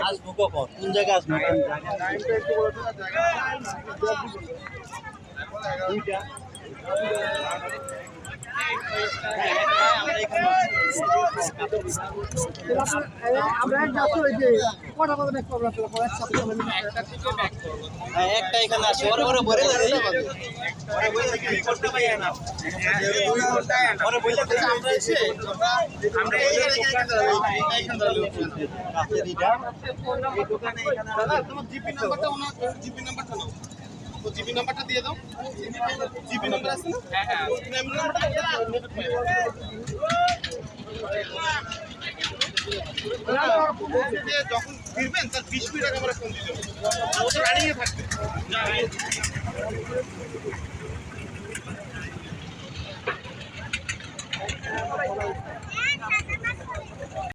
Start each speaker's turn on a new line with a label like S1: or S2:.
S1: আসবো কখন কোন জায়গায় আসবো
S2: আমরা এক যাচ্ছি ওই যে কটা কত ব্যাগ করবো
S1: একটা এখানে আসে ওরা ওরা ভরে লাগে
S3: জিপি নাম্বারটা দিয়ে দাও জিপি নাম্বার আছে না হ্যাঁ যখন ফিরবেন তার 20 মিনিট আগে আমরা ফোন দিয়ে দেবো ও তো রানিং এ থাকবে